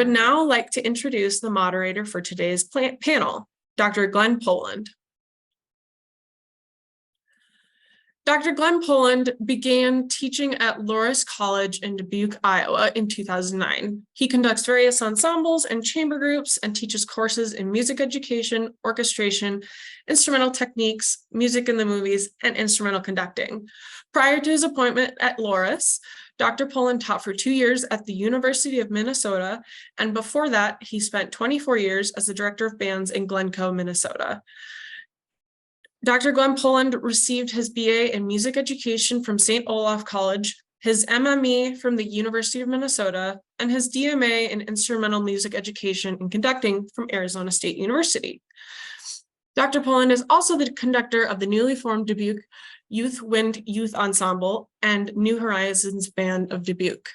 would now like to introduce the moderator for today's panel, Dr. Glenn Pohland. Dr. Glenn Pohland began teaching at Loras College in Dubuque, Iowa in 2009. He conducts various ensembles and chamber groups and teaches courses in music education, orchestration, instrumental techniques, music in the movies, and instrumental conducting. Prior to his appointment at Loras, Dr. Pohland taught for 2 years at the University of Minnesota, and before that, he spent 24 years as the director of bands in Glencoe, Minnesota. Dr. Glenn Pohland received his BA in music education from St. Olaf College, his MME from the University of Minnesota, and his DMA in instrumental music education and conducting from Arizona State University. Dr. Pohland is also the conductor of the newly formed Dubuque Youth Wind Youth Ensemble and New Horizons Band of Dubuque.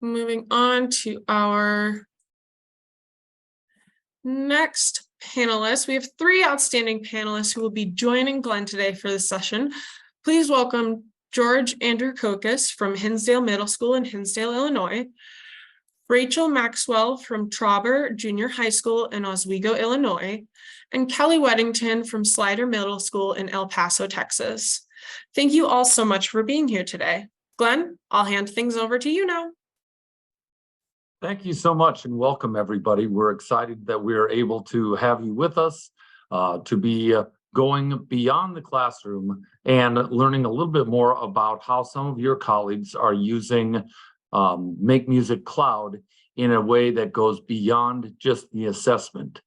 Moving on to our next panelists, we have 3 outstanding panelists who will be joining Glenn today for this session. Please welcome George Andrikokus from Hinsdale Middle School in Hinsdale, Illinois, Rachel Maxwell from Trauber Junior High School in Oswego, Illinois, and Kelly Weddington from Slider Middle School in El Paso, Texas. Thank you all so much for being here today. Glenn, I'll hand things over to you now. Thank you so much and welcome everybody. We're excited that we're able to have you with us to be going beyond the classroom and learning a little bit more about how some of your colleagues are using MakeMusic Cloud in a way that goes beyond just the assessment.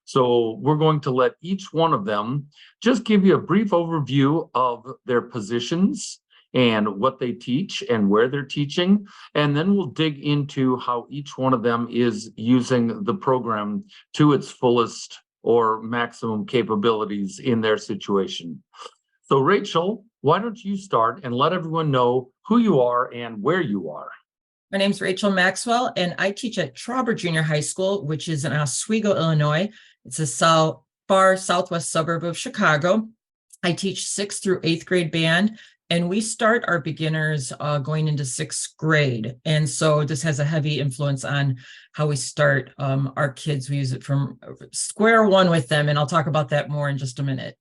So we're going to let each one of them just give you a brief overview of their positions and what they teach and where they're teaching. And then we'll dig into how each one of them is using the program to its fullest or maximum capabilities in their situation. So Rachel, why don't you start and let everyone know who you are and where you are. My name is Rachel Maxwell, and I teach at Trauber Junior High School, which is in Oswego, Illinois. It's a far southwest suburb of Chicago. I teach 6th through 8th grade band, and we start our beginners going into 6th grade. And so this has a heavy influence on how we start our kids. We use it from square one with them, and I'll talk about that more in just a minute.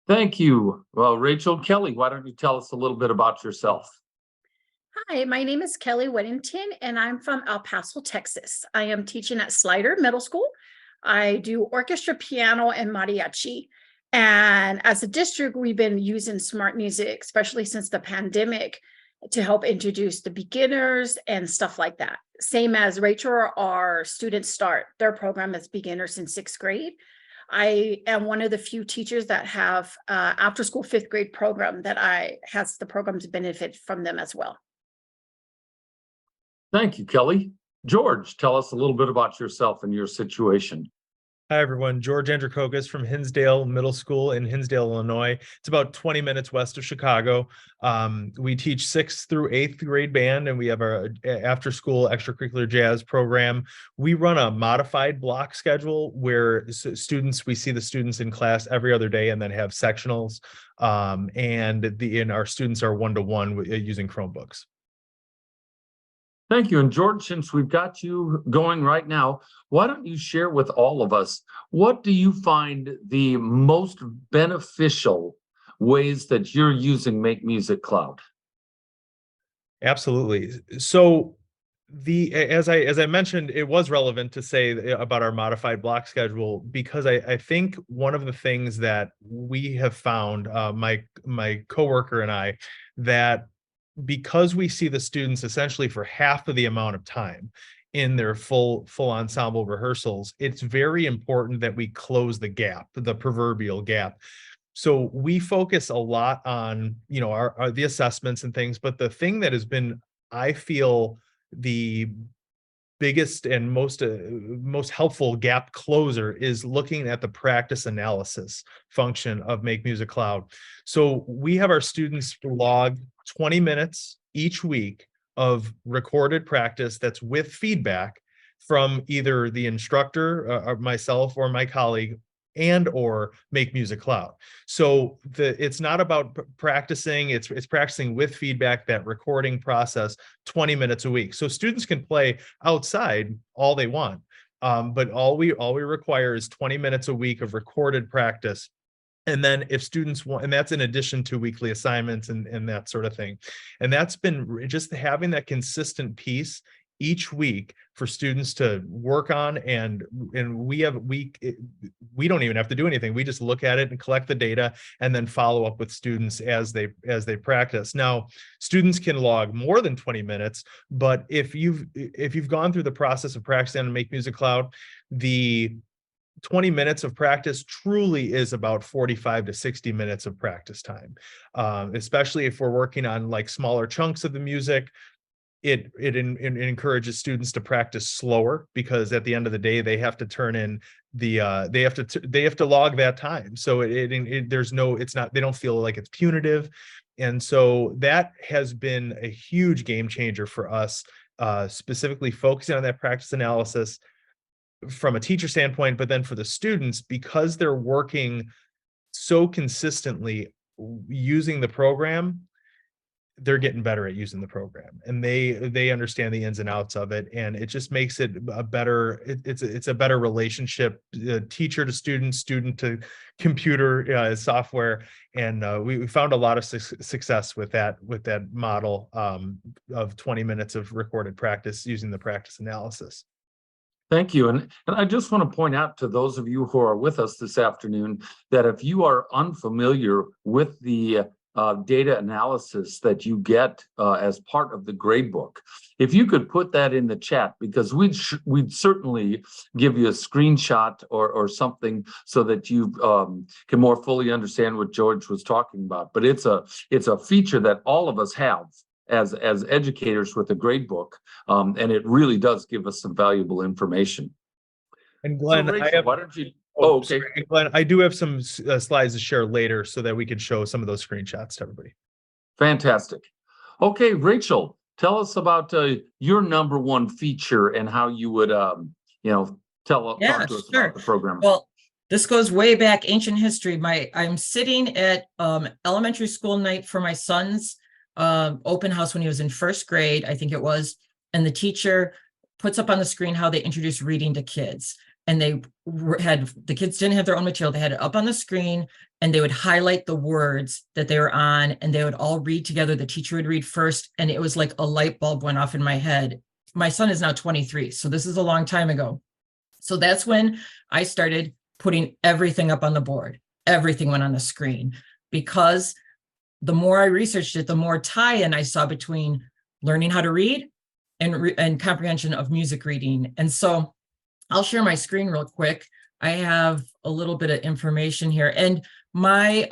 Thank you. Well, Rachel, Kelly, why don't you tell us a little bit about yourself? Hi, my name is Kelly Weddington, and I'm from El Paso, Texas. I am teaching at Slider Middle School. I do orchestra, piano, and mariachi. And as a district, we've been using smart music, especially since the pandemic, to help introduce the beginners and stuff like that. Same as Rachel, our students start their program as beginners in 6th grade. I am one of the few teachers that have after school 5th grade program that has the program to benefit from them as well. Thank you, Kelly. George, tell us a little bit about yourself and your situation. Hi, everyone. George Andrikokus from Hinsdale Middle School in Hinsdale, Illinois. It's about 20 minutes west of Chicago. We teach 6th through 8th grade band, and we have our after-school extracurricular jazz program. We run a modified block schedule where we see the students in class every other day and then have sectionals. And our students are one-to-one using Chromebooks. Thank you. And George, since we've got you going right now, why don't you share with all of us, what do you find the most beneficial ways that you're using MakeMusic Cloud? Absolutely. So as I mentioned, it was relevant to say about our modified block schedule, because I think one of the things that we have found, my coworker and I, that because we see the students essentially for half of the amount of time in their full ensemble rehearsals, it's very important that we close the gap, the proverbial gap. So we focus a lot on, the assessments and things, but the thing that has been, I feel, the biggest and most helpful gap closer is looking at the practice analysis function of MakeMusic Cloud. So we have our students log 20 minutes each week of recorded practice that's with feedback from either the instructor, or myself, or my colleague, and or MakeMusic Cloud. So it's not about practicing, it's practicing with feedback, that recording process, 20 minutes a week. So students can play outside all they want. But all we require is 20 minutes a week of recorded practice. And then if students want, and that's in addition to weekly assignments and that sort of thing. And that's been just having that consistent piece each week for students to work on. And we don't even have to do anything. We just look at it and collect the data and then follow up with students as they practice. Now, students can log more than 20 minutes, but if you've gone through the process of practicing on MakeMusic Cloud, the 20 minutes of practice truly is about 45 to 60 minutes of practice time, especially if we're working on like smaller chunks of the music. It encourages students to practice slower, because at the end of the day, they have to turn in the they have to log that time. So they don't feel like it's punitive. And so that has been a huge game changer for us, specifically focusing on that practice analysis from a teacher standpoint, but then for the students, because they're working so consistently using the program, they're getting better at using the program, and they understand the ins and outs of it, and it just makes it a better, it's a better relationship, teacher to student, student to computer software. And we found a lot of success with that model of 20 minutes of recorded practice using the practice analysis. Thank you. And I just want to point out to those of you who are with us this afternoon that if you are unfamiliar with the data analysis that you get as part of the gradebook, if you could put that in the chat, because we'd certainly give you a screenshot or something so that you can more fully understand what George was talking about. But it's a feature that all of us have as educators with a gradebook, and it really does give us some valuable information. And Glenn, so Rachel, why don't you? Oh, okay. Sorry, Glenn, I do have some slides to share later so that we can show some of those screenshots to everybody. Fantastic. Okay, Rachel, tell us about your number one feature and how you would, talk to us about the program. Well, this goes way back, ancient history. I'm sitting at elementary school night for my son's open house when he was in first grade, I think it was, and the teacher puts up on the screen how they introduce reading to kids. And the kids didn't have their own material. They had it up on the screen, and they would highlight the words that they were on, and they would all read together. The teacher would read first, and it was like a light bulb went off in my head. My son is now 23, so this is a long time ago. So that's when I started putting everything up on the board. Everything went on the screen, because the more I researched it, the more tie-in I saw between learning how to read and comprehension of music reading. And so I'll share my screen real quick. I have a little bit of information here, and my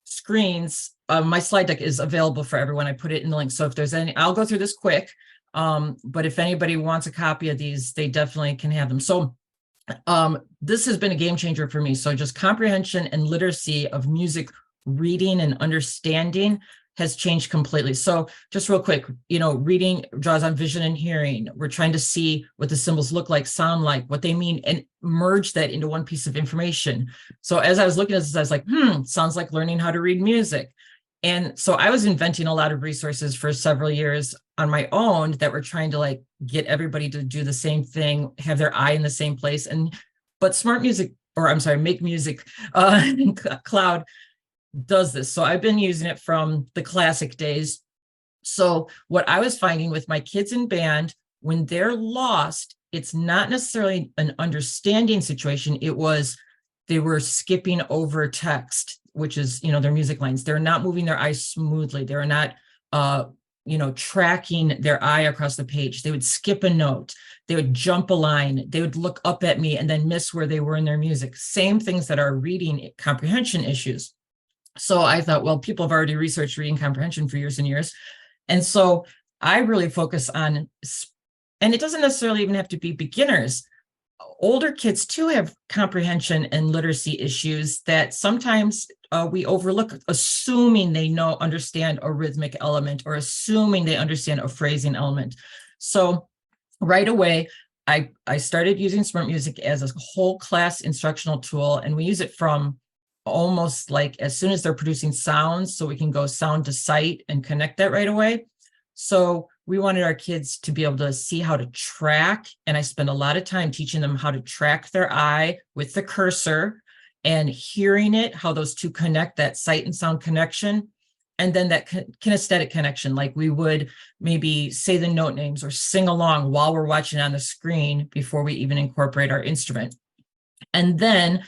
screens, my slide deck is available for everyone. I put it in the link. So if there's any, I'll go through this quick, but if anybody wants a copy of these, they definitely can have them. So this has been a game changer for me. So just comprehension and literacy of music reading and understanding has changed completely. So just real quick, reading draws on vision and hearing. We're trying to see what the symbols look like, sound like, what they mean, and merge that into one piece of information. So as I was looking at this, I was like, sounds like learning how to read music. And so I was inventing a lot of resources for several years on my own that were trying to get everybody to do the same thing, have their eye in the same place. But MakeMusic Cloud does this. So I've been using it from the classic days. So what I was finding with my kids in band, when they're lost, it's not necessarily an understanding situation. It was, they were skipping over text, which is, their music lines. They're not moving their eyes smoothly. They're not, tracking their eye across the page. They would skip a note. They would jump a line. They would look up at me and then miss where they were in their music. Same things that are reading comprehension issues. So I thought, well, people have already researched reading comprehension for years and years. And so I really focus on, and it doesn't necessarily even have to be beginners. Older kids too have comprehension and literacy issues that sometimes we overlook, assuming they understand a rhythmic element or assuming they understand a phrasing element. So right away, I started using Smart Music as a whole class instructional tool, and we use it from almost like as soon as they're producing sounds, so we can go sound to sight and connect that right away. So we wanted our kids to be able to see how to track, and I spend a lot of time teaching them how to track their eye with the cursor and hearing it, how those two connect, that sight and sound connection. And then that kinesthetic connection, like we would maybe say the note names or sing along while we're watching on the screen before we even incorporate our instrument. And then,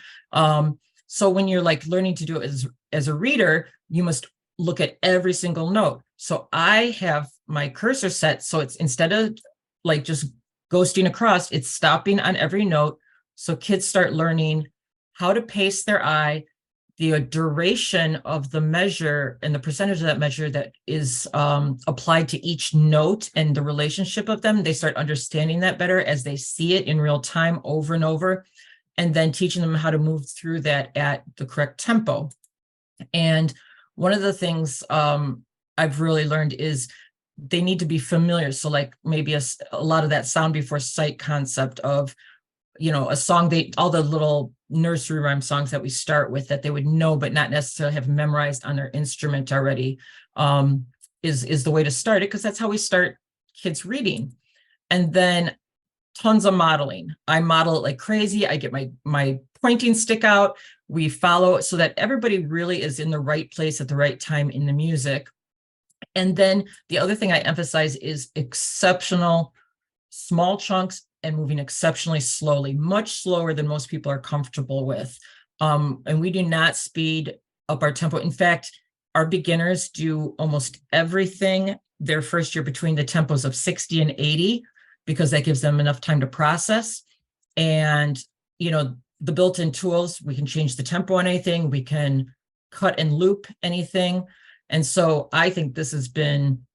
so when you're like learning to do it as a reader, you must look at every single note. So I have my cursor set, so it's instead of like just ghosting across, it's stopping on every note. So kids start learning how to pace their eye, the duration of the measure and the percentage of that measure that is applied to each note and the relationship of them. They start understanding that better as they see it in real time over and over, and then teaching them how to move through that at the correct tempo. And one of the things I've really learned is they need to be familiar. So like maybe a lot of that sound before sight concept of, you know, a song, all the little nursery rhyme songs that we start with that they would know, but not necessarily have memorized on their instrument already, is the way to start it, because that's how we start kids reading. And then tons of modeling. I model it like crazy. I get my pointing stick out. We follow so that everybody really is in the right place at the right time in the music. And then the other thing I emphasize is exceptional small chunks and moving exceptionally slowly, much slower than most people are comfortable with. And we do not speed up our tempo. In fact, our beginners do almost everything their first year between the tempos of 60 and 80, because that gives them enough time to process. And, you know, the built-in tools, we can change the tempo on anything, we can cut and loop anything. And so I think this has been,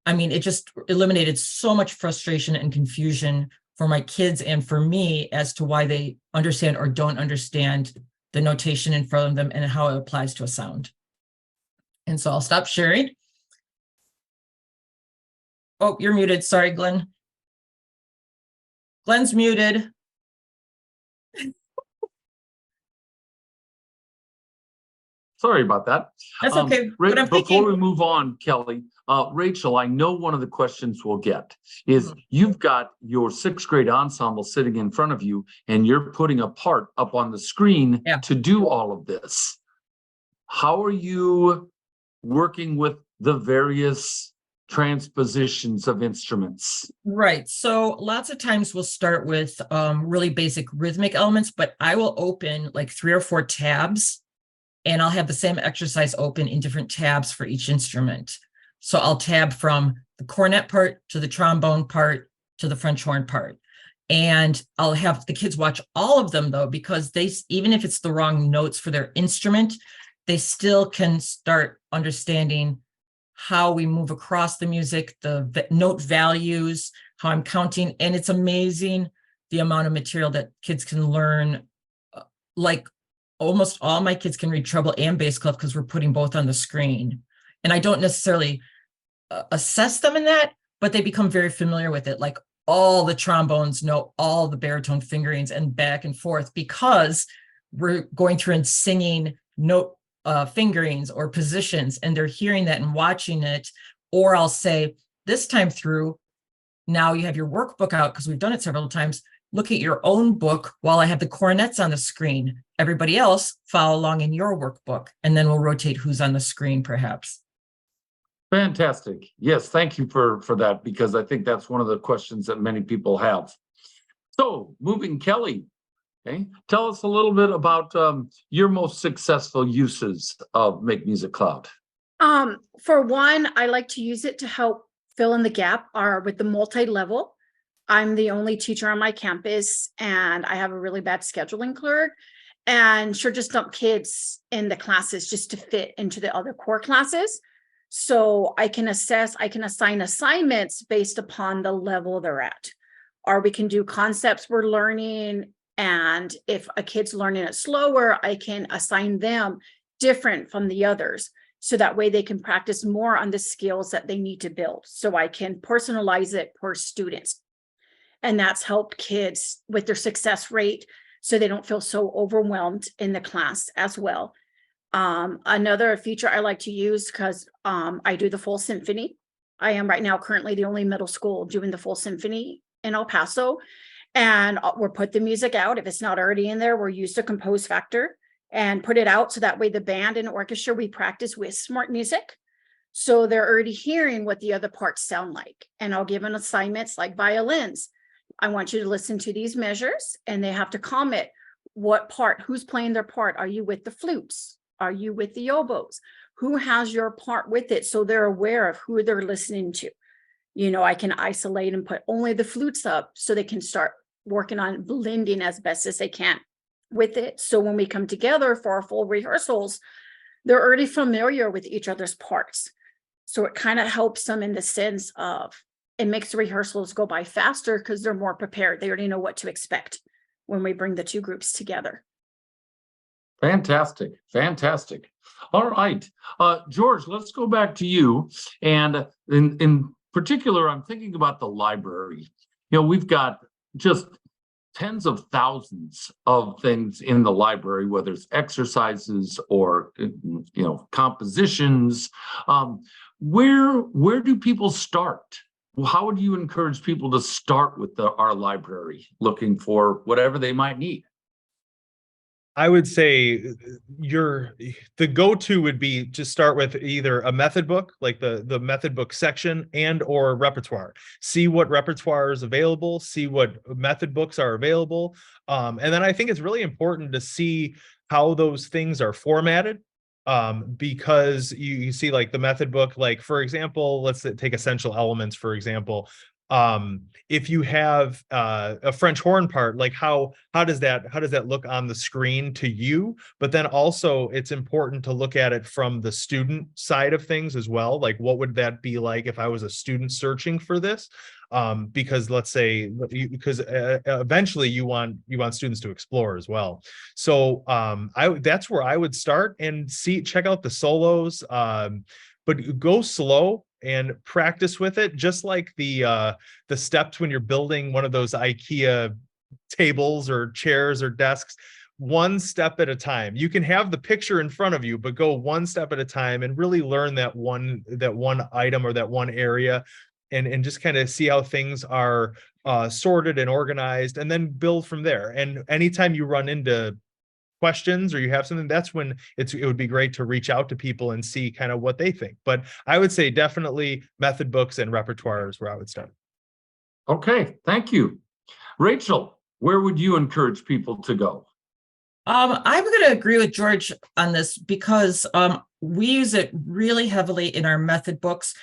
I mean, it just eliminated so much frustration and confusion for my kids and for me as to why they understand or don't understand the notation in front of them and how it applies to a sound. And so I'll stop sharing. Oh, you're muted. Sorry, Glenn. Glenn's muted. Sorry about that. That's okay. But I'm before thinking, we move on, Kelly, Rachel, I know one of the questions we'll get is you've got your 6th grade ensemble sitting in front of you and you're putting a part up on the screen to do all of this. How are you working with the various transpositions of instruments? right. So lots of times we'll start with really basic rhythmic elements, but I will open like 3 or 4 tabs and I'll have the same exercise open in different tabs for each instrument. So I'll tab from the cornet part to the trombone part to the French horn part. And I'll have the kids watch all of them though, because they, even if it's the wrong notes for their instrument, they still can start understanding how we move across the music, the note values, how I'm counting. And it's amazing the amount of material that kids can learn. Like almost all my kids can read treble and bass clef because we're putting both on the screen. And I don't necessarily assess them in that, but they become very familiar with it. Like all the trombones know all the baritone fingerings and back and forth because we're going through and singing note fingerings or positions, and they're hearing that and watching it. Or I'll say, this time through, now you have your workbook out because we've done it several times. Look at your own book while I have the cornets on the screen. Everybody else follow along in your workbook, and then we'll rotate who's on the screen perhaps. Fantastic. Yes, thank you for that, because I think that's one of the questions that many people have. So moving, Kelly, okay, tell us a little bit about your most successful uses of MakeMusic Cloud. For one, I like to use it to help fill in the gap with the multi-level. I'm the only teacher on my campus and I have a really bad scheduling clerk, and sure just dump kids in the classes just to fit into the other core classes. So I can assign assignments based upon the level they're at. Or we can do concepts we're learning, and if a kid's learning it slower, I can assign them different from the others. So that way they can practice more on the skills that they need to build. So I can personalize it per student. And that's helped kids with their success rate so they don't feel so overwhelmed in the class as well. Another feature I like to use, because I do the full symphony. I am right now currently the only middle school doing the full symphony in El Paso. And we'll put the music out. If it's not already in there, we'll use the compose factor and put it out. So that way the band and orchestra, we practice with smart music. So they're already hearing what the other parts sound like. And I'll give them assignments like violins. I want you to listen to these measures, and they have to comment what part, who's playing their part. Are you with the flutes? Are you with the oboes? Who has your part with it? So they're aware of who they're listening to. You know, I can isolate and put only the flutes up so they can start working on blending as best as they can with it. So when we come together for our full rehearsals, they're already familiar with each other's parts. So it kind of helps them in the sense of, it makes the rehearsals go by faster because they're more prepared. They already know what to expect when we bring the two groups together. Fantastic. Fantastic. All right. George, let's go back to you. And in particular, I'm thinking about the library. You know, we've got just tens of thousands of things in the library, whether it's exercises or, you know, compositions. Where do people start? How would you encourage people to start with our library, looking for whatever they might need? I would say the go-to would be to start with either a method book, like the method book section, and or repertoire. See what repertoire is available, see what method books are available. And then I think it's really important to see how those things are formatted. Because you see like the method book, like for example, let's take essential elements, for example. If you have a French horn part, like how does that look on the screen to you? But then also it's important to look at it from the student side of things as well. Like what would that be like if I was a student searching for this? Because let's say, because eventually you want students to explore as well. So that's where I would start and check out the solos, but go slow and practice with it, just like the steps when you're building one of those IKEA tables or chairs or desks. One step at a time. You can have the picture in front of you, but go one step at a time and really learn that one item or that one area, and just kind of see how things are sorted and organized, and then build from there. And anytime you run into questions or you have something, that's when it would be great to reach out to people and see kind of what they think. But I would say definitely method books and repertoire is where I would start. Okay, thank you. Rachel, where would you encourage people to go? I'm going to agree with George on this because we use it really heavily in our method books.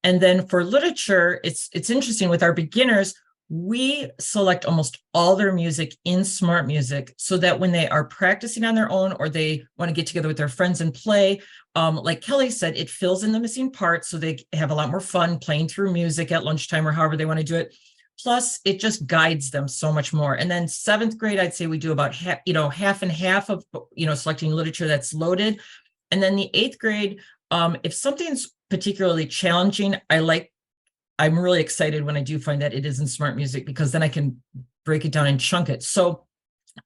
And then for literature, it's interesting with our beginners, we select almost all their music in Smart Music so that when they are practicing on their own or they want to get together with their friends and play, like Kelly said, it fills in the missing parts so they have a lot more fun playing through music at lunchtime or however they want to do it. Plus, it just guides them so much more. And then 7th grade, I'd say we do about half and half of selecting literature that's loaded. And then the 8th grade, if something's particularly challenging, I'm really excited when I do find that it is in Smart Music, because then I can break it down and chunk it. So,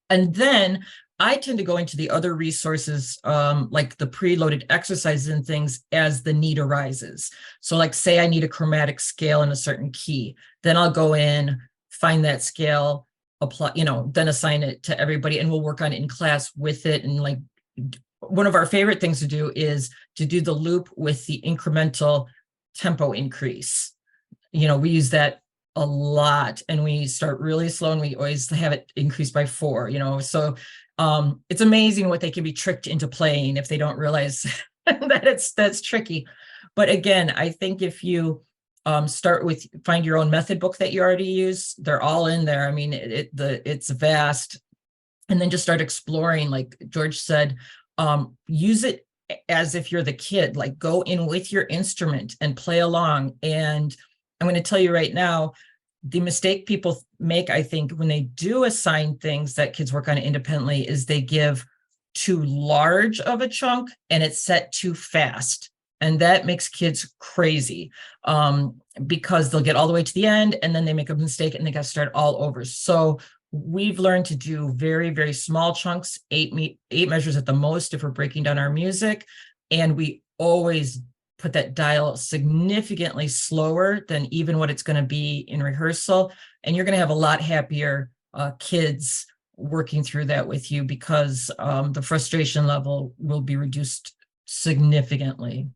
and then I tend to go into the other resources, like the preloaded exercises and things as the need arises. So like say I need a chromatic scale in a certain key, then I'll go in, find that scale, apply, then assign it to everybody, and we'll work on it in class with it. And like one of our favorite things to do is to do the loop with the incremental tempo increase. We use that a lot, and we start really slow and we always have it increase by 4, so it's amazing what they can be tricked into playing if they don't realize that that's tricky. But again, I think if you find your own method book that you already use, they're all in there. I mean, it's vast, and then just start exploring, like George said, use it as if you're the kid, like go in with your instrument and play along. And I'm going to tell you right now, the mistake people make, I think, when they do assign things that kids work on independently, is they give too large of a chunk and it's set too fast. And that makes kids crazy because they'll get all the way to the end and then they make a mistake and they got to start all over. So we've learned to do very, very small chunks, eight measures at the most if we're breaking down our music. And we always put that dial significantly slower than even what it's going to be in rehearsal. And you're going to have a lot happier kids working through that with you because the frustration level will be reduced significantly.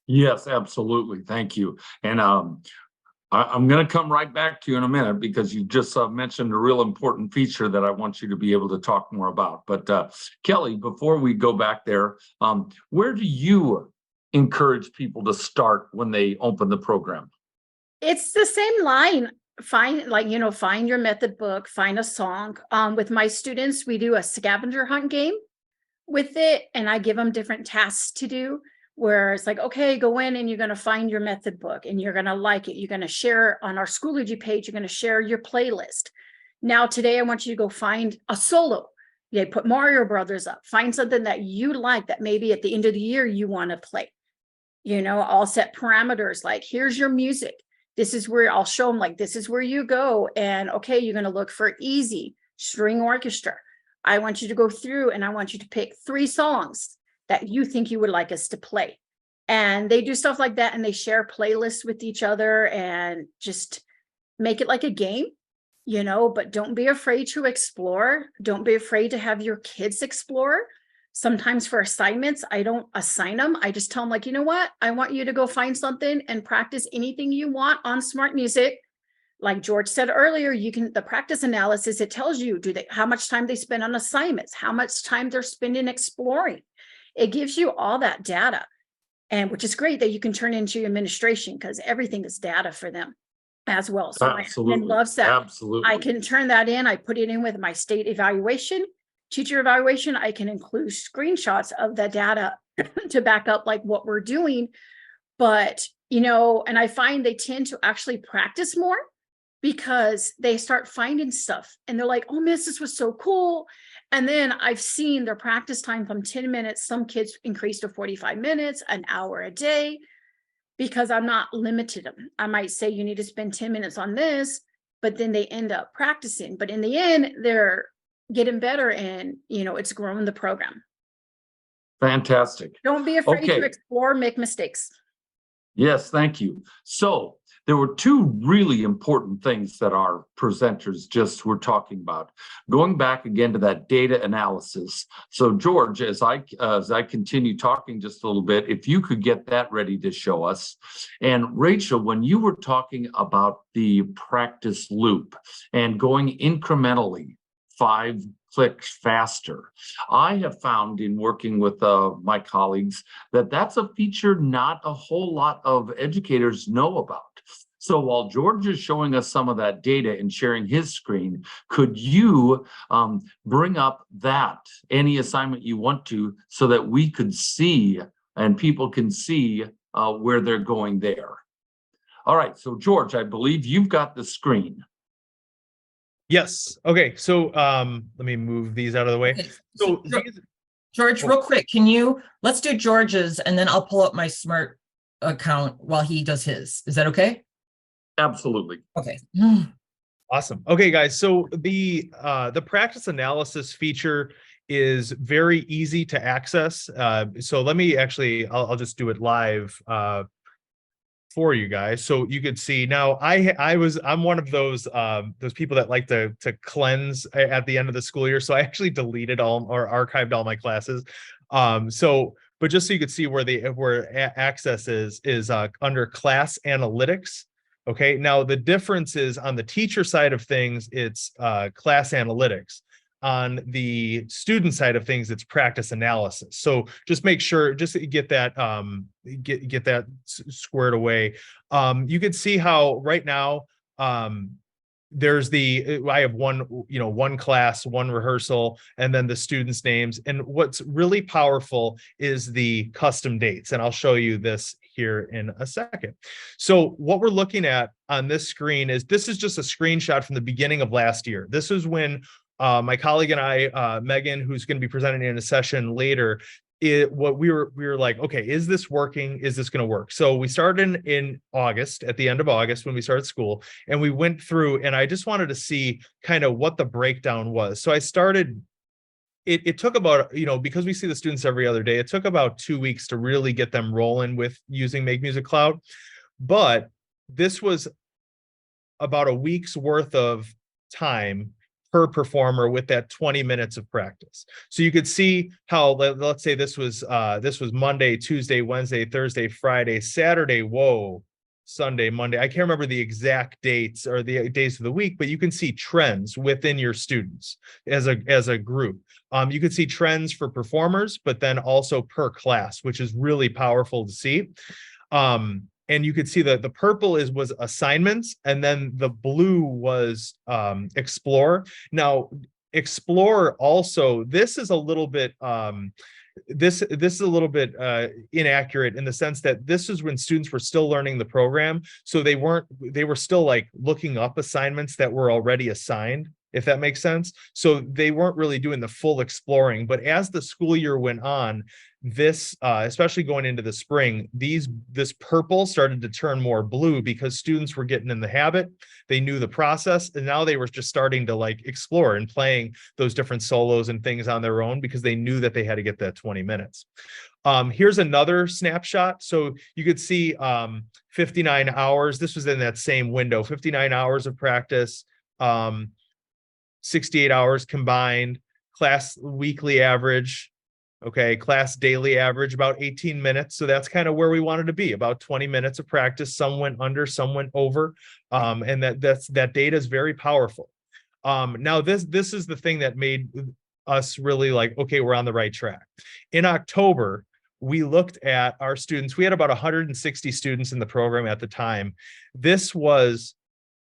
Yes, absolutely. Thank you. And I'm going to come right back to you in a minute because you just mentioned a real important feature that I want you to be able to talk more about. But Kelly, before we go back there, where do you encourage people to start when they open the program? It's the same line. Find your method book, find a song. With my students, we do a scavenger hunt game with it, and I give them different tasks to do. Where it's like, okay, go in and you're going to find your method book and you're going to like it. You're going to share on our Schoology page. You're going to share your playlist. Now, today, I want you to go find a solo. Yeah, put Mario Brothers up. Find something that you like that maybe at the end of the year you want to play. I'll set parameters like, here's your music. This is where I'll show them like, this is where you go. And okay, you're going to look for easy string orchestra. I want you to go through and I want you to pick 3 songs that you think you would like us to play. And they do stuff like that and they share playlists with each other and just make it like a game, but don't be afraid to explore. Don't be afraid to have your kids explore. Sometimes for assignments, I don't assign them. I just tell them like, you know what? I want you to go find something and practice anything you want on Smart Music. Like George said earlier, the practice analysis, it tells you how much time they spend on assignments, how much time they're spending exploring. It gives you all that data, and which is great that you can turn into your administration because everything is data for them as well. So Absolutely. my admin loves that. Absolutely. I can turn that in. I put it in with my state evaluation, teacher evaluation. I can include screenshots of the data to back up like what we're doing. But, and I find they tend to actually practice more because they start finding stuff and they're like, oh, miss, this was so cool. And then I've seen their practice time from 10 minutes. Some kids increase to 45 minutes, an hour a day, because I'm not limited them. I might say you need to spend 10 minutes on this, but then they end up practicing. But in the end, they're getting better and, it's growing the program. Fantastic. Don't be afraid to explore, make mistakes. Yes, thank you. So there were 2 really important things that our presenters just were talking about. Going back again to that data analysis. So George, as I continue talking just a little bit, if you could get that ready to show us. And Rachel, when you were talking about the practice loop and going incrementally 5 clicks faster, I have found in working with my colleagues that that's a feature not a whole lot of educators know about. So while George is showing us some of that data and sharing his screen, could you bring up any assignment you want to so that we could see and people can see where they're going there? All right, so George, I believe you've got the screen. Yes. Okay. So let me move these out of the way. Okay. So George, real quick, let's do George's and then I'll pull up my Smart account while he does his. Is that okay? Absolutely. Okay. Awesome. Okay, guys. So the practice analysis feature is very easy to access. So let me I'll just do it live for you guys, so you could see. Now, I'm one of those people that like to cleanse at the end of the school year. So I actually deleted all or archived all my classes. But just so you could see where access is under class analytics. Okay. Now the difference is on the teacher side of things, it's class analytics. On the student side of things, it's practice analysis. So just make sure, just get that get that squared away. You can see how right now there's I have one class, one rehearsal, and then the students' names. And what's really powerful is the custom dates. And I'll show you this here in a second. So what we're looking at on this screen this is just a screenshot from the beginning of last year. This is when my colleague and I, Megan, who's going to be presenting in a session later, what we were like, okay, is this working? Is this going to work? So we started in August, at the end of August, when we started school, and we went through, and I just wanted to see kind of what the breakdown was. So I started, it took about, because we see the students every other day, it took about 2 weeks to really get them rolling with using MakeMusic Cloud. But this was about a week's worth of time per performer with that 20 minutes of practice. So you could see how, let's say this was Monday, Tuesday, Wednesday, Thursday, Friday, Saturday, Sunday, Monday. I can't remember the exact dates or the days of the week, but you can see trends within your students as a group. You could see trends for performers, but then also per class, which is really powerful to see. And you could see that the purple was assignments, and then the blue was explore. Now, explore also, this is a little bit this is a little bit inaccurate in the sense that this is when students were still learning the program, so they were still like looking up assignments that were already assigned, if that makes sense. So they weren't really doing the full exploring. But as the school year went on, this especially going into the spring, this purple started to turn more blue because students were getting in the habit. They knew the process, and now they were just starting to like explore and playing those different solos and things on their own because they knew that they had to get that 20 minutes. Here's another snapshot. So you could see 59 hours. This was in that same window, 59 hours of practice, 68 hours combined, class weekly average. Okay, class daily average about 18 minutes. So that's kind of where we wanted to be, about 20 minutes of practice. Some went under, some went over. And that data is very powerful. Now this is the thing that made us really like, okay, we're on the right track. In October, we looked at our students. We had about 160 students in the program at the time. This was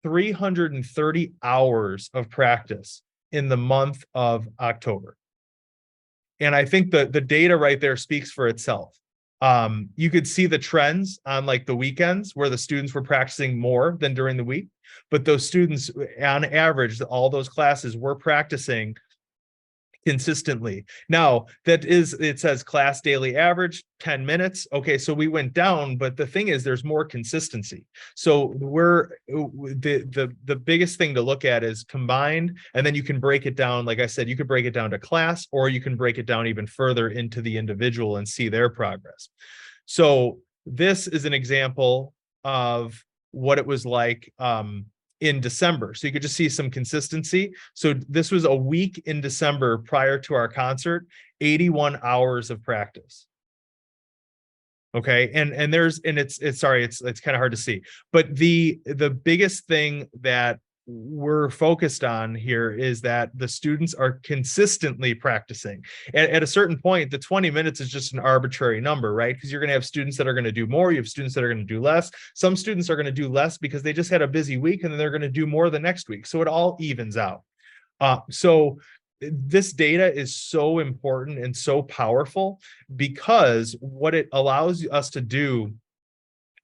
330 hours of practice in the month of October. And I think the data right there speaks for itself. You could see the trends on like the weekends where the students were practicing more than during the week, but those students on average, all those classes were practicing consistently. Now it says class daily average 10 minutes. Okay, so we went down, but the thing is there's more consistency. So the biggest thing to look at is combined, and then you can break it down. Like I said, you could break it down to class, or you can break it down even further into the individual and see their progress. So this is an example of what it was like in December. So you could just see some consistency. So this was a week in December prior to our concert, 81 hours of practice. Okay. And it's kind of hard to see, but the biggest thing that we're focused on here is that the students are consistently practicing. At a certain point, the 20 minutes is just an arbitrary number, right? Because you're going to have students that are going to do more. You have students that are going to do less. Some students are going to do less because they just had a busy week, and then they're going to do more the next week. So it all evens out. So this data is so important and so powerful because what it allows us to do,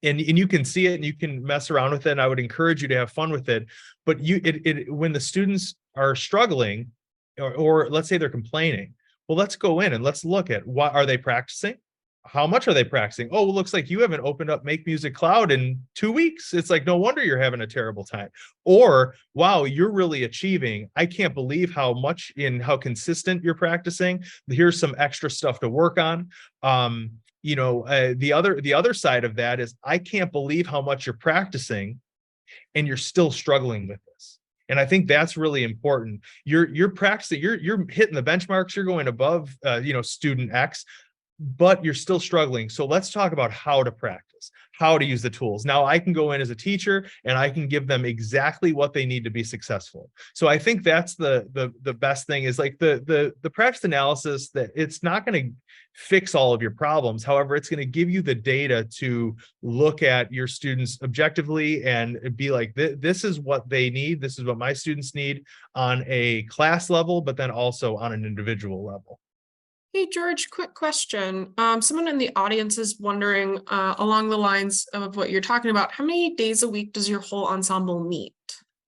and you can see it and you can mess around with it, and I would encourage you to have fun with it. But when the students are struggling, or let's say they're complaining, well, let's go in and let's look at what are they practicing? How much are they practicing? Oh, it looks like you haven't opened up MakeMusic Cloud in 2 weeks. It's like, no wonder you're having a terrible time. Or, wow, you're really achieving. I can't believe how consistent you're practicing. Here's some extra stuff to work on. The other side of that is, I can't believe how much you're practicing and you're still struggling with this. And I think that's really important. You're practicing, you're hitting the benchmarks, you're going above, student X, but you're still struggling. So let's talk about how to practice, how to use the tools. Now I can go in as a teacher and I can give them exactly what they need to be successful. So I think that's the best thing is like the practice analysis, that it's not going to fix all of your problems. However, it's going to give you the data to look at your students objectively and be like, this is what they need. This is what my students need on a class level, but then also on an individual level. Hey, George, quick question. Someone in the audience is wondering, along the lines of what you're talking about, how many days a week does your whole ensemble meet?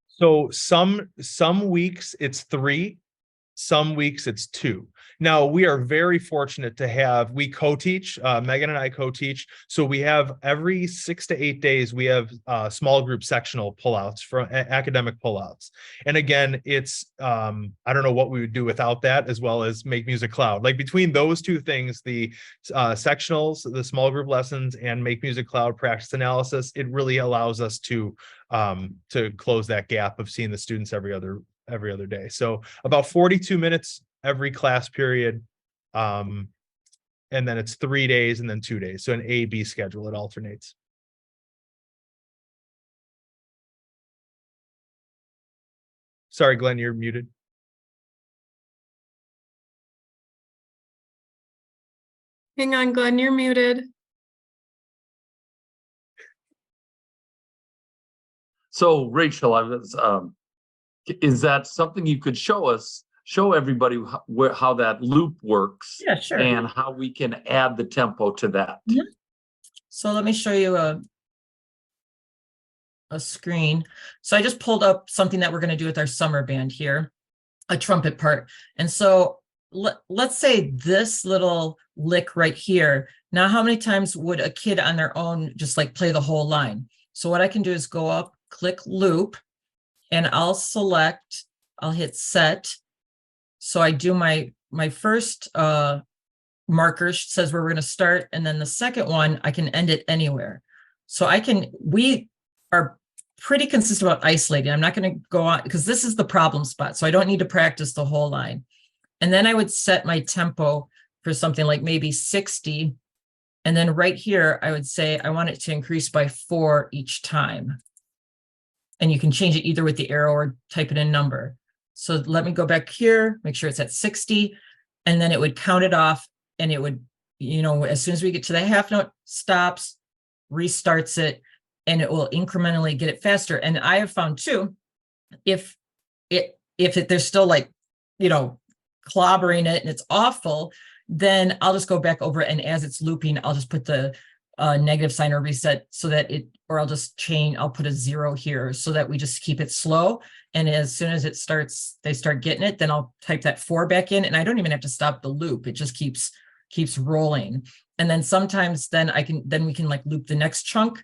So some weeks it's 3, some weeks it's 2. Now, we are very fortunate to have, we co-teach, Megan and I co-teach. So we have every 6 to 8 days, we have small group sectional pullouts for academic pullouts. And again, it's, I don't know what we would do without that, as well as MakeMusic Cloud. Like between those two things, the sectionals, the small group lessons, and MakeMusic Cloud practice analysis, it really allows us to close that gap of seeing the students every other day. So about 42 minutes every class period. And then it's 3 days and then 2 days. So an A-B schedule, it alternates. Sorry, Glenn, you're muted. Hang on, Glenn, you're muted. So Rachel, is that something you could show everybody how that loop works? Yeah, sure. And how we can add the tempo to that. Mhm. So let me show you a screen. So I just pulled up something that we're going to do with our summer band here, a trumpet part. And so let's say this little lick right here. Now, how many times would a kid on their own just like play the whole line? So what I can do is go up, click loop, and I'll hit set. So I do my first marker says where we're going to start. And then the second one, I can end it anywhere. So we are pretty consistent about isolating. I'm not going to go on because this is the problem spot. So I don't need to practice the whole line. And then I would set my tempo for something like maybe 60. And then right here, I would say I want it to increase by 4 each time. And you can change it either with the arrow or type in a number. So let me go back here, make sure it's at 60, and then it would count it off, and it would, as soon as we get to the half note, stops, restarts it, and it will incrementally get it faster. And I have found too, if there's still like, clobbering it and it's awful, then I'll just go back over it, and as it's looping, I'll just put the negative sign or reset so that I'll put a 0 here so that we just keep it slow. And as soon as they start getting it, then I'll type that 4 back in, and I don't even have to stop the loop. It just keeps rolling. And then sometimes we can like loop the next chunk.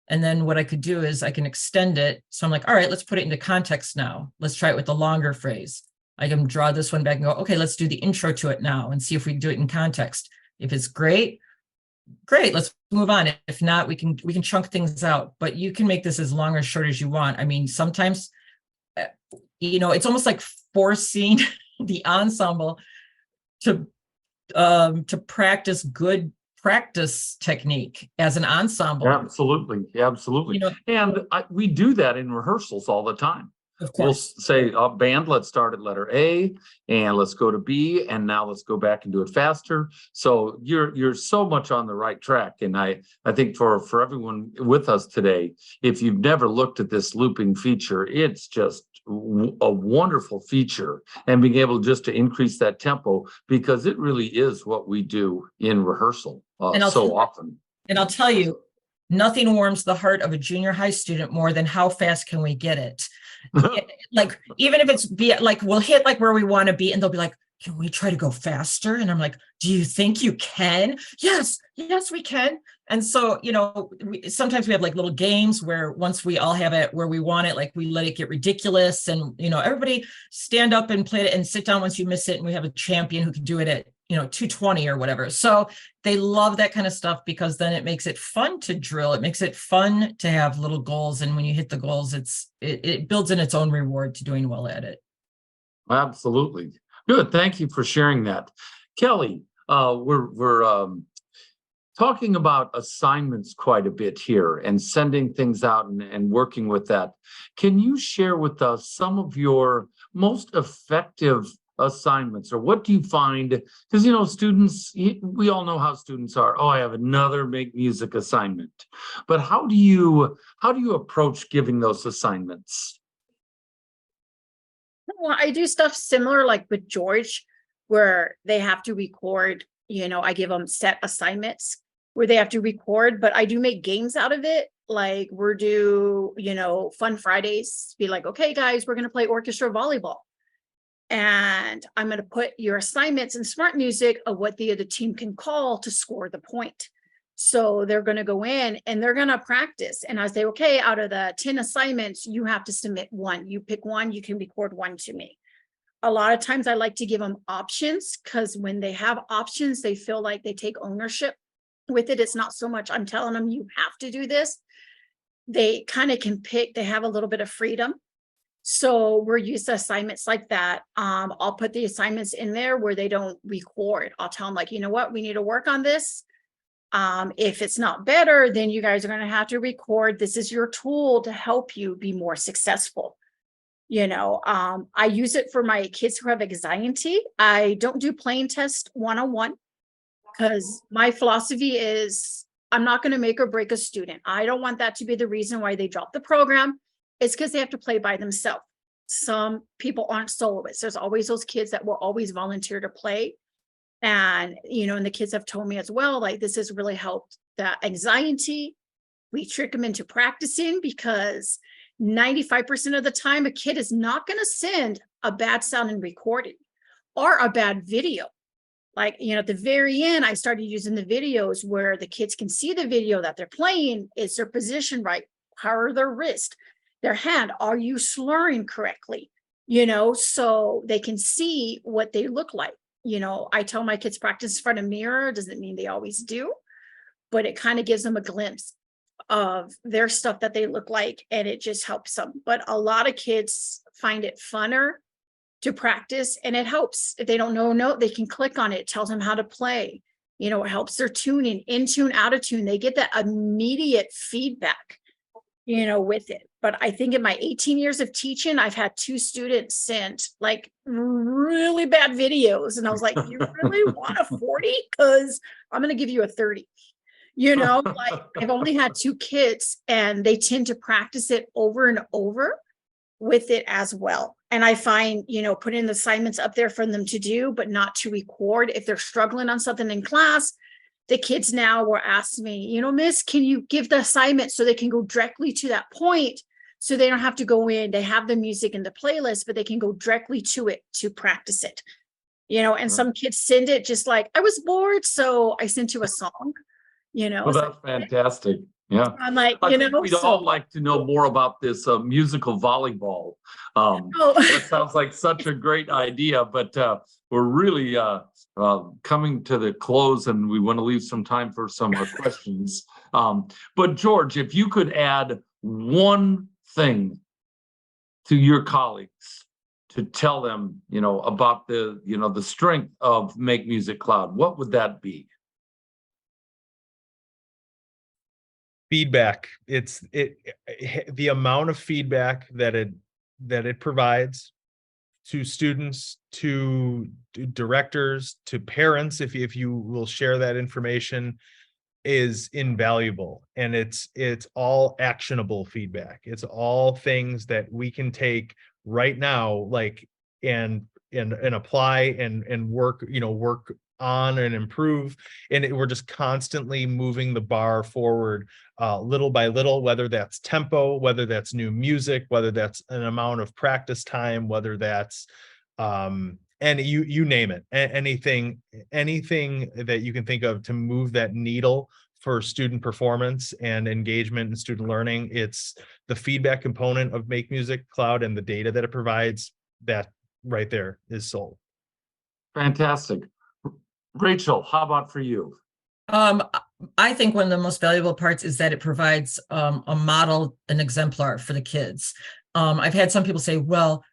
And then what I could do is I can extend it. So I'm like, all right, let's put it into context now. Let's try it with the longer phrase. I can draw this one back and go, okay, let's do the intro to it now and see if we can do it in context. If it's great, let's move on. If not, we can chunk things out, but you can make this as long or short as you want. I mean, sometimes, it's almost like forcing the ensemble to practice good practice technique as an ensemble. Absolutely. And we do that in rehearsals all the time. Of course. We'll say, band, let's start at letter A, and let's go to B, and now let's go back and do it faster. So you're so much on the right track. And I think for everyone with us today, if you've never looked at this looping feature, it's just a wonderful feature, and being able just to increase that tempo, because it really is what we do in rehearsal so often. And I'll tell you, nothing warms the heart of a junior high student more than how fast can we get it. Like, even if it's we'll hit like where we want to be, and they'll be like, can we try to go faster? And I'm like, do you think you can? Yes, we can. And so, sometimes we have like little games where once we all have it where we want it, like we let it get ridiculous, and, everybody stand up and play it and sit down once you miss it. And we have a champion who can do it at, 220 or whatever. So they love that kind of stuff, because then it makes it fun to drill. It makes it fun to have little goals. And when you hit the goals, it builds in its own reward to doing well at it. Absolutely. Good. Thank you for sharing that. Kelly, we're talking about assignments quite a bit here, and sending things out and working with that. Can you share with us some of your most effective assignments, or what do you find? Because students, we all know how students are. Oh, I have another MakeMusic assignment. But how do you approach giving those assignments? Well, I do stuff similar like with George, where they have to record. I give them set assignments where they have to record, but I do make games out of it. Like we're fun Fridays, be like, okay, guys, we're going to play orchestra volleyball. And I'm going to put your assignments in smart music of what the other team can call to score the point. So they're going to go in and they're going to practice. And I say, okay, out of the 10 assignments, you have to submit one. You pick one, you can record one to me. A lot of times I like to give them options, because when they have options, they feel like they take ownership with it. It's not so much I'm telling them you have to do this. They kind of can pick, they have a little bit of freedom. So we're used to assignments like that. I'll put the assignments in there where they don't record. I'll tell them, like, you know what, we need to work on this. If it's not better, then you guys are going to have to record. This is your tool to help you be more successful. I use it for my kids who have anxiety. I don't do playing test one-on-one, because my philosophy is I'm not going to make or break a student. I don't want that to be the reason why they drop the program. It's because they have to play by themselves. Some people aren't soloists. There's always those kids that will always volunteer to play. And, and the kids have told me as well, like, this has really helped the anxiety. We trick them into practicing, because 95% of the time, a kid is not going to send a bad sounding recording or a bad video. Like, at the very end, I started using the videos where the kids can see the video that they're playing. Is their position right? How are their wrist, their hand? Are you slurring correctly? So they can see what they look like. I tell my kids practice in front of a mirror. Doesn't mean they always do, but it kind of gives them a glimpse of their stuff that they look like, and it just helps them. But a lot of kids find it funner to practice, and it helps. If they don't know a note, they can click on it. It tells them how to play. It helps their tuning, in tune, out of tune. They get that immediate feedback, with it. But I think in my 18 years of teaching, I've had 2 students send like really bad videos. And I was like, you really want a 40? Because I'm going to give you a 30. Like, I've only had 2 kids, and they tend to practice it over and over with it as well. And I find, putting the assignments up there for them to do, but not to record. If they're struggling on something in class, the kids now will ask me, Miss, can you give the assignment so they can go directly to that point, so they don't have to go in. They have the music in the playlist, but they can go directly to it to practice it. And some kids send it just like, I was bored, so I sent you a song. Well, that's fantastic. Yeah. I'm like, I think we'd all like to know more about this musical volleyball. That sounds like such a great idea, but we're really coming to the close, and we want to leave some time for some questions. But George, if you could add one thing to your colleagues to tell them, about the strength of MakeMusic Cloud, what would that be? Feedback. The amount of feedback that it provides to students, to directors, to parents, if you will share that information, is invaluable. And it's all actionable feedback. It's all things that we can take right now, like, and apply and work on and improve. And we're just constantly moving the bar forward, little by little, whether that's tempo, whether that's new music, whether that's an amount of practice time, whether that's and you name it, anything that you can think of to move that needle for student performance and engagement and student learning. It's the feedback component of MakeMusic Cloud and the data that it provides. That right there is sold. Fantastic. Rachel, how about for you? I think one of the most valuable parts is that it provides a model, an exemplar for the kids. I've had some people say, well,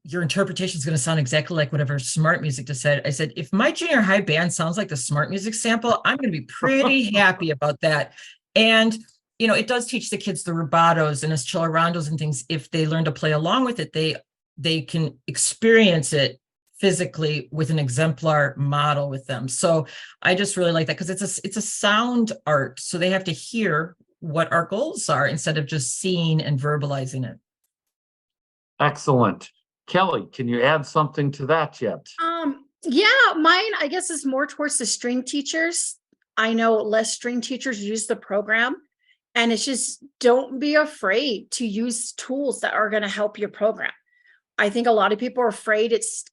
your interpretation is going to sound exactly like whatever Smart Music just said. I said, if my junior high band sounds like the Smart Music sample, I'm going to be pretty happy about that. And, it does teach the kids the rubatos and acelerandos and things. If they learn to play along with it, they can experience it physically with an exemplar model with them. So I just really like that, because it's a sound art. So they have to hear what our goals are instead of just seeing and verbalizing it. Excellent. Kelly, can you add something to that yet? Yeah, mine, I guess, is more towards the string teachers. I know less string teachers use the program, and it's just, don't be afraid to use tools that are going to help your program. I think a lot of people are afraid it's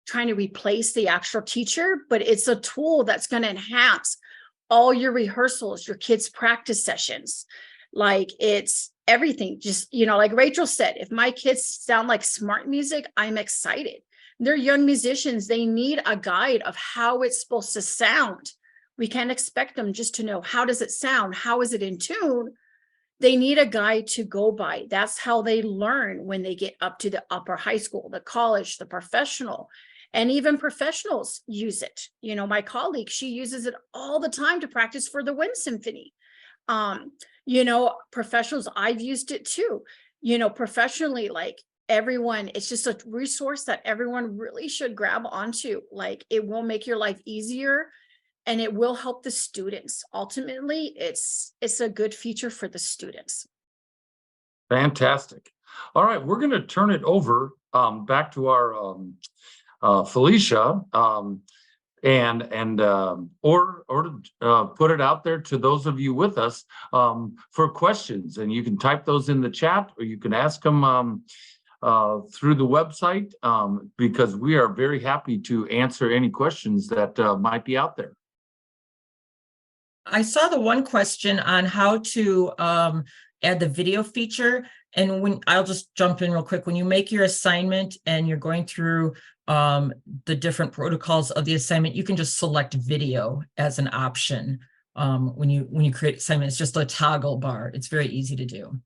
trying to replace the actual teacher, but it's a tool that's going to enhance all your rehearsals, your kids' practice sessions. Like it's everything. Just, like Rachel said, if my kids sound like smart music, I'm excited. They're young musicians. They need a guide of how it's supposed to sound. We can't expect them just to know, how does it sound? How is it in tune? They need a guide to go by. That's how they learn when they get up to the upper high school, the college, the professional, and even professionals use it. My colleague, she uses it all the time to practice for the Wind Symphony. Professionals, I've used it too. Professionally, like everyone, it's just a resource that everyone really should grab onto. Like it will make your life easier. And it will help the students. Ultimately, it's a good feature for the students. Fantastic. All right, we're going to turn it over back to our Felicia, or put it out there to those of you with us for questions, and you can type those in the chat, or you can ask them through the website, because we are very happy to answer any questions that might be out there. I saw the one question on how to add the video feature. And I'll just jump in real quick. When you make your assignment and you're going through the different protocols of the assignment, you can just select video as an option. When you create assignment, it's just a toggle bar. It's very easy to do.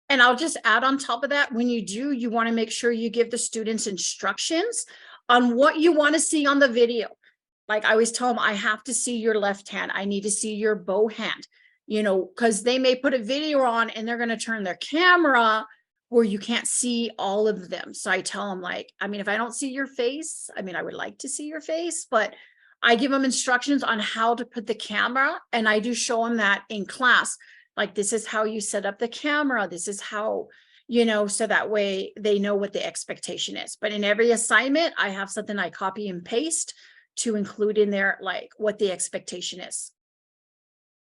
And I'll just add on top of that, when you do, you want to make sure you give the students instructions on what you want to see on the video. Like I always tell them, I have to see your left hand. I need to see your bow hand, because they may put a video on and they're going to turn their camera where you can't see all of them. So I tell them, if I don't see your face, I would like to see your face, but I give them instructions on how to put the camera. And I do show them that in class, like this is how you set up the camera. This is how, so that way they know what the expectation is. But in every assignment, I have something I copy and paste to include in there, like what the expectation is.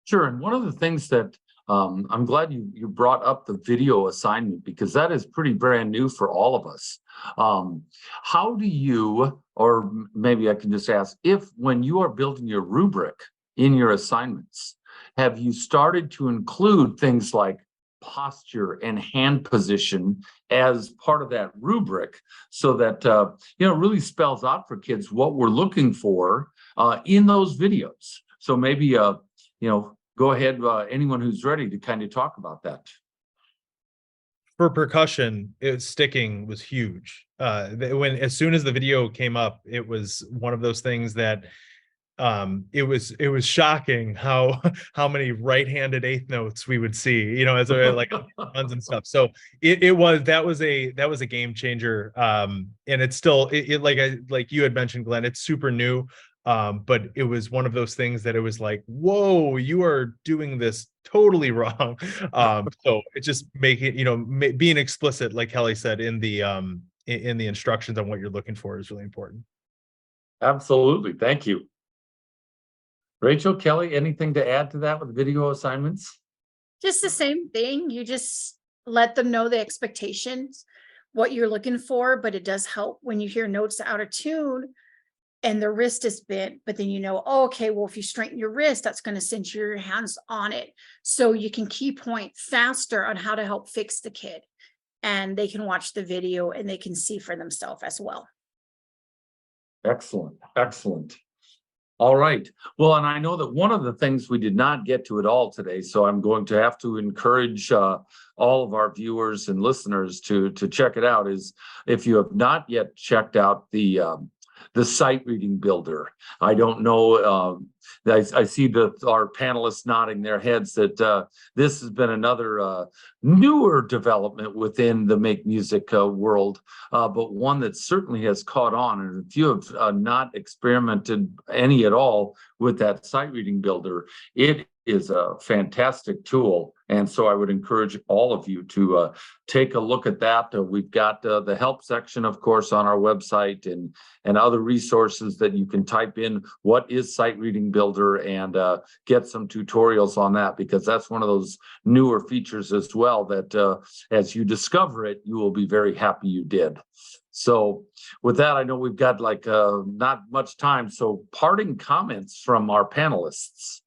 Sure. And one of the things that I'm glad you brought up the video assignment, because that is pretty brand new for all of us. How do you, or maybe I can just ask, when you are building your rubric in your assignments, have you started to include things like posture and hand position as part of that rubric, so that really spells out for kids what we're looking for in those videos? So maybe go ahead, anyone who's ready to kind of talk about that. For percussion, sticking was huge. As soon as the video came up, it was one of those things that it was shocking how many right-handed eighth notes we would see, as like runs and stuff. So that was a game changer. And it's still like you had mentioned, Glenn, it's super new. But it was one of those things that it was like, whoa, you are doing this totally wrong. So it just being explicit, like Kelly said, in the instructions on what you're looking for is really important. Absolutely. Thank you. Rachel, Kelly, anything to add to that with video assignments? Just the same thing. You just let them know the expectations, what you're looking for, but it does help when you hear notes out of tune and the wrist is bent, but then oh, okay, well, if you straighten your wrist, that's going to send your hands on it. So you can key point faster on how to help fix the kid, and they can watch the video and they can see for themselves as well. Excellent. Excellent. All right. Well, and I know that one of the things we did not get to at all today, so I'm going to have to encourage all of our viewers and listeners to check it out, is if you have not yet checked out the sight reading builder. I don't know. I see our panelists nodding their heads that this has been another newer development within the MakeMusic world, but one that certainly has caught on. And if you have not experimented any at all with that sight reading builder, it is a fantastic tool. And so I would encourage all of you to take a look at that. We've got the help section, of course, on our website, and other resources that you can type in what is sight reading builder and get some tutorials on that, because that's one of those newer features as well that as you discover it, you will be very happy you did. So with that, I know we've got like not much time. So parting comments from our panelists.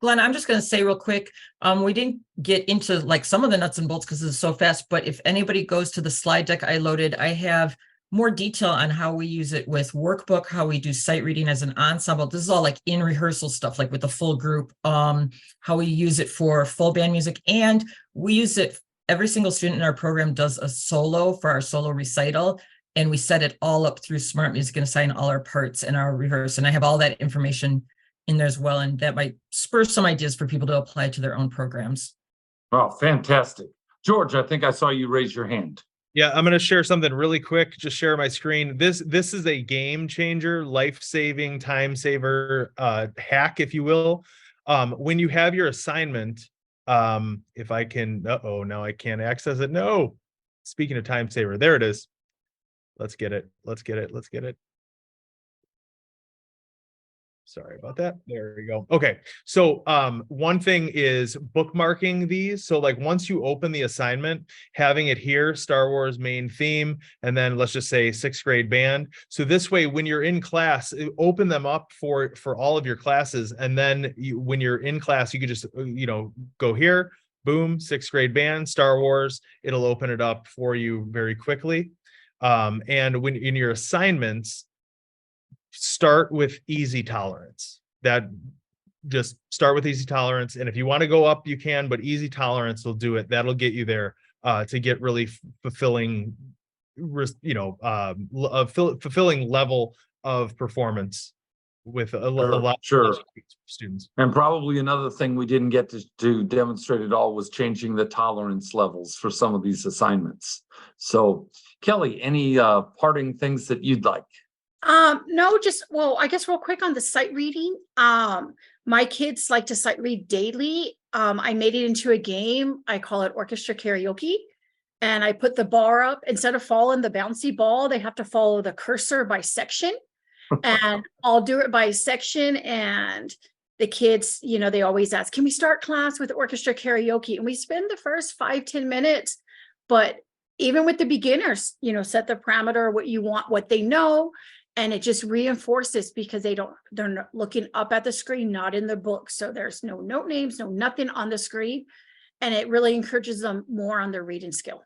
Glenn, I'm just going to say real quick, we didn't get into like some of the nuts and bolts because it's so fast, but if anybody goes to the slide deck I loaded, I have more detail on how we use it with workbook, how we do sight reading as an ensemble. This is all like in rehearsal stuff, like with the full group, how we use it for full band music. And we use it, every single student in our program does a solo for our solo recital. And we set it all up through Smart Music and assign all our parts and our rehearse. And I have all that information in there as well. And that might spur some ideas for people to apply to their own programs. Oh, fantastic. George, I think I saw you raise your hand. Yeah, I'm going to share something really quick. Just share my screen. This is a game changer, life-saving, time saver hack, if you will. When you have your assignment, if I can, now I can't access it. No. Speaking of time saver, there it is. Let's get it. Sorry about that. There we go. Okay. So one thing is bookmarking these. So like once you open the assignment, having it here, Star Wars main theme, and then let's just say 6th grade band. So this way, when you're in class, open them up for all of your classes. And then when you're in class, you could just, go here, boom, 6th grade band, Star Wars. It'll open it up for you very quickly. And when in your assignments, start with easy tolerance. That just start with easy tolerance. And if you want to go up, you can, but easy tolerance will do it. That'll get you there to get really fulfilling, fulfilling level of performance with a lot of students. And probably another thing we didn't get to demonstrate at all was changing the tolerance levels for some of these assignments. So Kelly, any parting things that you'd like? No, I guess real quick on the sight reading. My kids like to sight read daily. I made it into a game. I call it orchestra karaoke. And I put the bar up. Instead of following the bouncy ball, they have to follow the cursor by section. And I'll do it by section. And the kids, they always ask, can we start class with orchestra karaoke? And we spend the first 5-10 minutes. But even with the beginners, set the parameter, what you want, what they know. And it just reinforces because they're not looking up at the screen, not in the book. So there's no note names, no nothing on the screen. And it really encourages them more on their reading skill.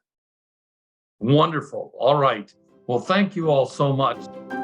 Wonderful. All right. Well, thank you all so much.